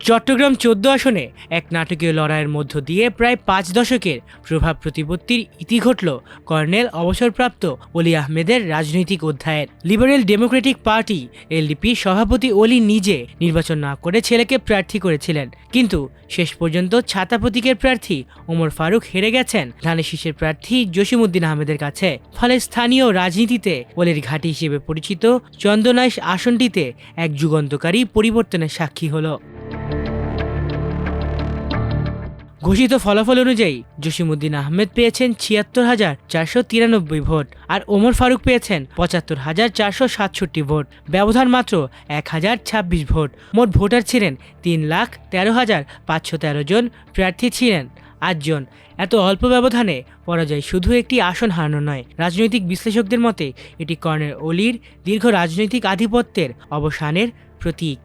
চট্টগ্রাম ১৪ আসনে এক নাটকীয় লড়াইয়ের মধ্য দিয়ে প্রায় ৫ দশকের প্রভাব প্রতিপত্তির ইতি ঘটল কর্নেল অবসরপ্রাপ্ত অলি আহমেদের রাজনৈতিক অধ্যায়ের। লিবারেল ডেমোক্রেটিক পার্টি এলডিপি সভাপতি অলি নিজে নির্বাচন না করে ছেলেকে প্রার্থী করেছিলেন, কিন্তু শেষ পর্যন্ত ছাতা প্রতীকের প্রার্থী ওমর ফারুক হেরে গেছেন ধানের শীষের প্রার্থী জসিমউদ্দিন আহমেদের কাছে। ফলে স্থানীয় রাজনীতিতে অলির ঘাঁটি হিসেবে পরিচিত চন্দনাইশ আসনটিতে এক যুগান্তকারী পরিবর্তনের সাক্ষী হলো। ঘোষিত ফলাফল অনুযায়ী জসিমউদ্দিন আহমেদ পেয়েছেন ৭৬,৪৯৩ ভোট আর ওমর ফারুক পেয়েছেন ৭৫,৪৬৭ ভোট, ব্যবধান মাত্র ১,০২৬ ভোট। মোট ভোটার ছিলেন ৩,১৩,৫১৩ জন, প্রার্থী ছিলেন ৮ জন। এত অল্প ব্যবধানে পরাজয় শুধু একটি আসন হারানো নয়, রাজনৈতিক বিশ্লেষকদের মতে এটি কর্নেল অলির দীর্ঘ রাজনৈতিক আধিপত্যের অবসানের প্রতীক।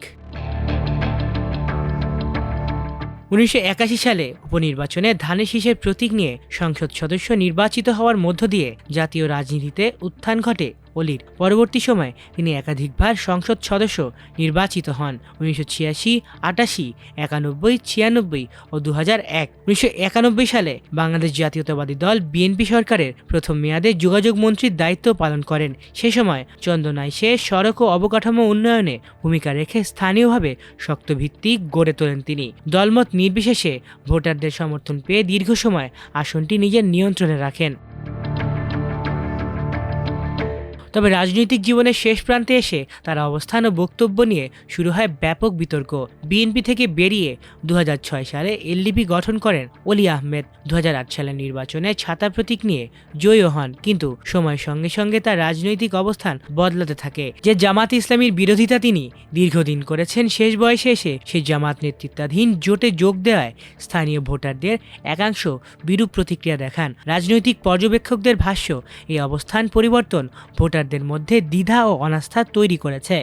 ১৯৮১ সালে উপনির্বাচনে ধানের শীষের প্রতীক নিয়ে সংসদ সদস্য নির্বাচিত হওয়ার মধ্য দিয়ে জাতীয় রাজনীতিতে উত্থান ঘটে অলির। পরবর্তী সময়ে তিনি একাধিকবার সংসদ সদস্য নির্বাচিত হন। ১৯৮৬, ৮৮, ৯১, ৯৬ ও ২০০১। ১৯৯১ সালে বাংলাদেশ জাতীয়তাবাদী দল বিএনপি সরকারের প্রথম মেয়াদে যোগাযোগ মন্ত্রীর দায়িত্ব পালন করেন। সে সময় চন্দনাইশে সড়ক ও অবকাঠামো উন্নয়নে ভূমিকা রেখে স্থানীয়ভাবে শক্ত ভিত্তি গড়ে তোলেন তিনি। দলমত নির্বিশেষে ভোটারদের সমর্থন পেয়ে দীর্ঘ সময় আসনটি নিজের নিয়ন্ত্রণে রাখেন। তবে রাজনৈতিক জীবনের শেষ প্রান্তে এসে তার অবস্থান ও বক্তব্য নিয়ে শুরু হয় ব্যাপক বিতর্ক। বিএনপি থেকে বেরিয়ে ২০০৬ সালে এলডিপি গঠন করেন অলি আহমেদ। ২০০৮ সালের নির্বাচনে ছাতা প্রতীক নিয়ে জয়ী হন, কিন্তু সময়ের সঙ্গে সঙ্গে তার রাজনৈতিক অবস্থান বদলাতে থাকে। যে জামাত ইসলামীর বিরোধিতা তিনি দীর্ঘদিন করেছেন, শেষ বয়সে এসে সেই জামাত নেতৃত্বাধীন জোটে যোগ দেওয়ায় স্থানীয় ভোটারদের একাংশ বিরূপ প্রতিক্রিয়া দেখান। রাজনৈতিক পর্যবেক্ষকদের ভাষ্য, এই অবস্থান পরিবর্তন ভোটার মধ্যে দ্বিধা ও অনাস্থা তৈরি করেছে।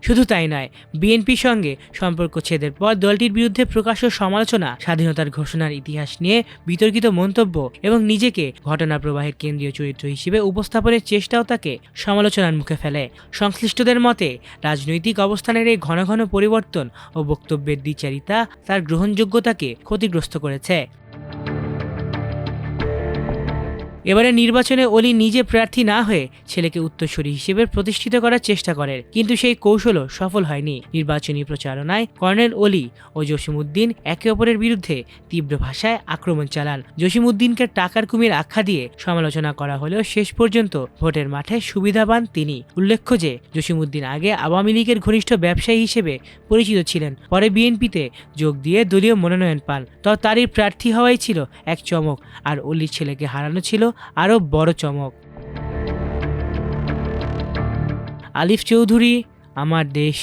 শুধু তাই নয়, বিএনপির সঙ্গে সম্পর্ক ছেদের পর দলটির বিরুদ্ধে প্রকাশ্য সমালোচনা, স্বাধীনতার ঘোষণার ইতিহাস নিয়ে বিতর্কিত মন্তব্য এবং নিজেকে ঘটনা প্রবাহের কেন্দ্রীয় চরিত্র হিসেবে উপস্থাপনের চেষ্টাও তাকে সমালোচনার মুখে ফেলে। সংশ্লিষ্টদের মতে রাজনৈতিক অবস্থানের এই ঘন ঘন পরিবর্তন ও বক্তব্যের দ্বিচারিতা তার গ্রহণযোগ্যতাকে ক্ষতিগ্রস্ত করেছে। এবারে নির্বাচনে অলি নিজে প্রার্থী না হয়ে ছেলেকে উত্তরসূরি হিসেবে প্রতিষ্ঠিত করার চেষ্টা করেন, কিন্তু সেই কৌশলও সফল হয়নি। নির্বাচনী প্রচারণায় কর্নেল অলি ও জসিমউদ্দিন একে অপরের বিরুদ্ধে তীব্র ভাষায় আক্রমণ চালান। জসিমউদ্দিনকে টাকার কুমির আখ্যা দিয়ে সমালোচনা করা হলেও শেষ পর্যন্ত ভোটের মাঠে সুবিধা পান তিনি। উল্লেখ্য যে জসিমউদ্দিন আগে আওয়ামী লীগের ঘনিষ্ঠ ব্যবসায়ী হিসেবে পরিচিত ছিলেন, পরে বিএনপিতে যোগ দিয়ে দলীয় মনোনয়ন পান। তারই প্রার্থী হওয়াই ছিল এক চমক, আর অলির ছেলেকে হারানো ছিল আরো বড় চমক। আলিফ চৌধুরী, আমার দেশ।